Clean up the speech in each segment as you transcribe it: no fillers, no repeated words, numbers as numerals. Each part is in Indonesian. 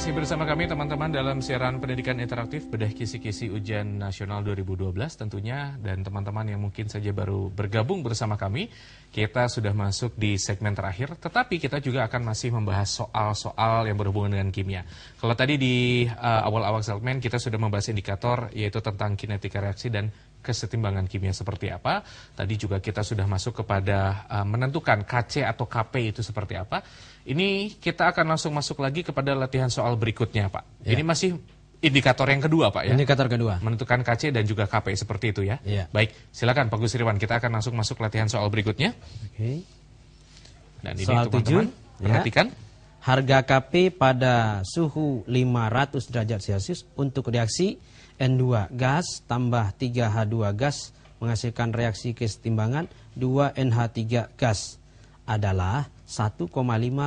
Masih bersama kami teman-teman dalam siaran pendidikan interaktif bedah kisi-kisi ujian nasional 2012 tentunya. Dan teman-teman yang mungkin saja baru bergabung bersama kami, kita sudah masuk di segmen terakhir. Tetapi kita juga akan masih membahas soal-soal yang berhubungan dengan kimia. Kalau tadi di awal-awal segmen kita sudah membahas indikator, yaitu tentang kinetika reaksi dan kesetimbangan kimia seperti apa. Tadi juga kita sudah masuk kepada menentukan KC atau KP itu seperti apa. Ini kita akan langsung masuk lagi kepada latihan soal berikutnya, Pak. Ya. Ini masih indikator yang kedua, Pak, ya? Indikator kedua. Menentukan KC dan juga KP seperti itu, ya? Ya. Baik, silakan Pak Gusriwan. Kita akan langsung masuk latihan soal berikutnya. Oke. Dan ini soal teman-teman, perhatikan. Harga KP pada suhu 500 derajat Celcius untuk reaksi N2 gas tambah 3H2 gas menghasilkan reaksi kesetimbangan 2NH3 gas adalah 1,5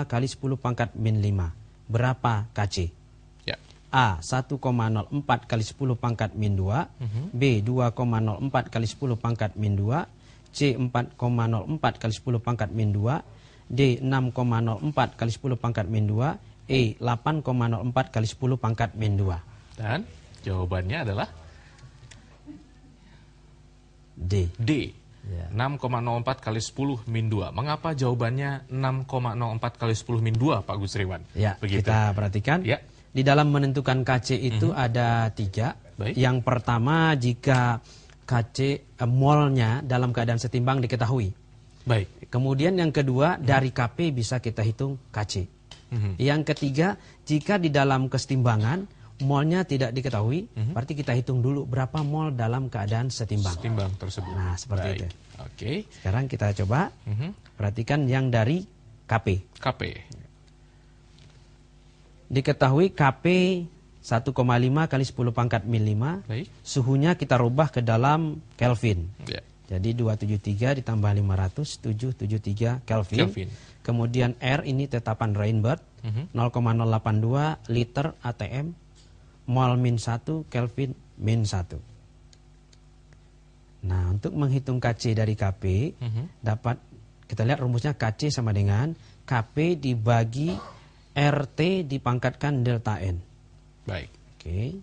kali 10 pangkat min 5. Berapa KC? Ya. A. 1,04 kali 10 pangkat min 2. B. 2,04 kali 10 pangkat min 2. C. 4,04 kali 10 pangkat min 2. D. 6,04 kali 10 pangkat min 2. E. 8,04 kali 10 pangkat min 2. Dan jawabannya adalah D. D. Ya. 6,04 kali 10 min 2. Mengapa jawabannya 6,04 kali 10 min 2, Pak Gusriwan? Ya, begitu. Kita perhatikan. Ya. Di dalam menentukan KC itu ada 3. Baik. Yang pertama, jika KC molnya dalam keadaan setimbang diketahui. Baik. Kemudian yang kedua, dari KP bisa kita hitung KC. Yang ketiga, jika di dalam kesetimbangan molnya tidak diketahui, berarti kita hitung dulu berapa mol dalam keadaan setimbang. Setimbang tersebut. Nah, seperti itu. Oke. Sekarang kita coba perhatikan yang dari KP. KP. Diketahui KP 1,5 kali 10 pangkat min 5. Baik. Suhunya kita rubah ke dalam Kelvin. Ya. Jadi 273 ditambah 500, 773 Kelvin. Kemudian R ini tetapan Reinberg, 0,082 liter ATM. Mol min 1, Kelvin min 1. Nah, untuk menghitung KC dari KP, dapat kita lihat rumusnya KC sama dengan KP dibagi RT dipangkatkan delta N. Baik. Oke.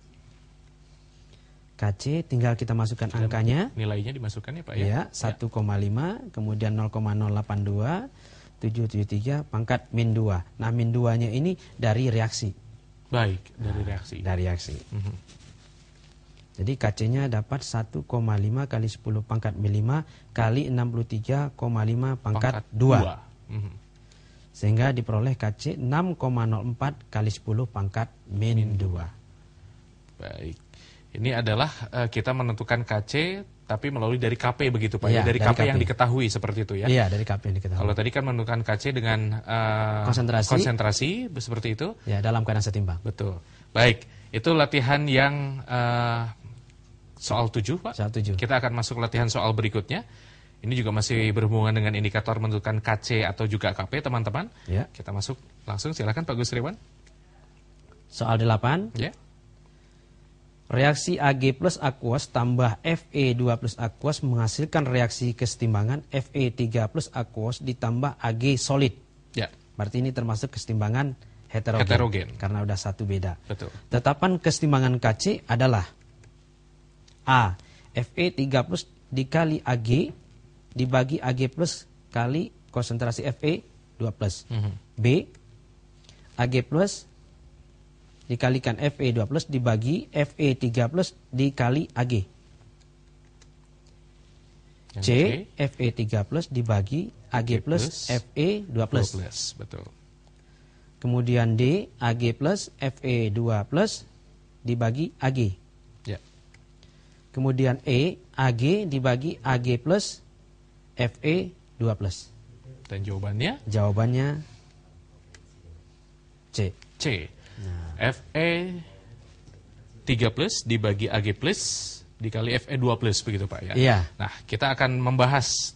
KC tinggal kita masukkan angkanya. Nilainya dimasukkan ya, Pak, ya? Ya, 1,5, kemudian 0,082, 773 pangkat min 2. Nah, min 2-nya ini dari reaksi. Baik, dari reaksi. Dari reaksi. Jadi KC-nya dapat 1,5 kali 10 pangkat min 5 kali 63,5 pangkat 2. Sehingga diperoleh KC 6,04 kali 10 pangkat min 2. Baik. Ini adalah kita menentukan KC tapi melalui dari KP begitu, Pak. Ya, dari KP yang diketahui seperti itu, ya? Iya, dari KP yang diketahui. Kalau tadi kan menentukan KC dengan konsentrasi seperti itu. Ya, dalam keadaan setimbang. Betul. Baik, itu latihan yang soal 7, Pak. Soal 7. Kita akan masuk latihan soal berikutnya. Ini juga masih berhubungan dengan indikator menentukan KC atau juga KP, teman-teman. Ya. Kita masuk langsung, silakan Pak Gusriwan. Soal 8. Ya. Reaksi Ag plus aqueous tambah Fe2 plus aqueous menghasilkan reaksi kesetimbangan Fe3 plus aqueous ditambah Ag solid. Ya. Berarti ini termasuk kesetimbangan heterogen. Karena udah satu beda. Betul. Tetapan kesetimbangan KC adalah A. Fe3 plus dikali Ag dibagi Ag plus kali konsentrasi Fe2 plus. B. Ag plus dikalikan Fe2 plus dibagi Fe3 plus dikali Ag. C. Fe3 plus dibagi Ag plus Fe2 plus. Betul. Kemudian D. Ag plus Fe2 plus dibagi Ag. Ya. Kemudian E. Ag dibagi Ag plus Fe2 plus. Dan jawabannya? Jawabannya C. C. Fe 3 plus dibagi Ag plus dikali Fe 2 plus begitu, Pak, ya? Iya. Nah, kita akan membahas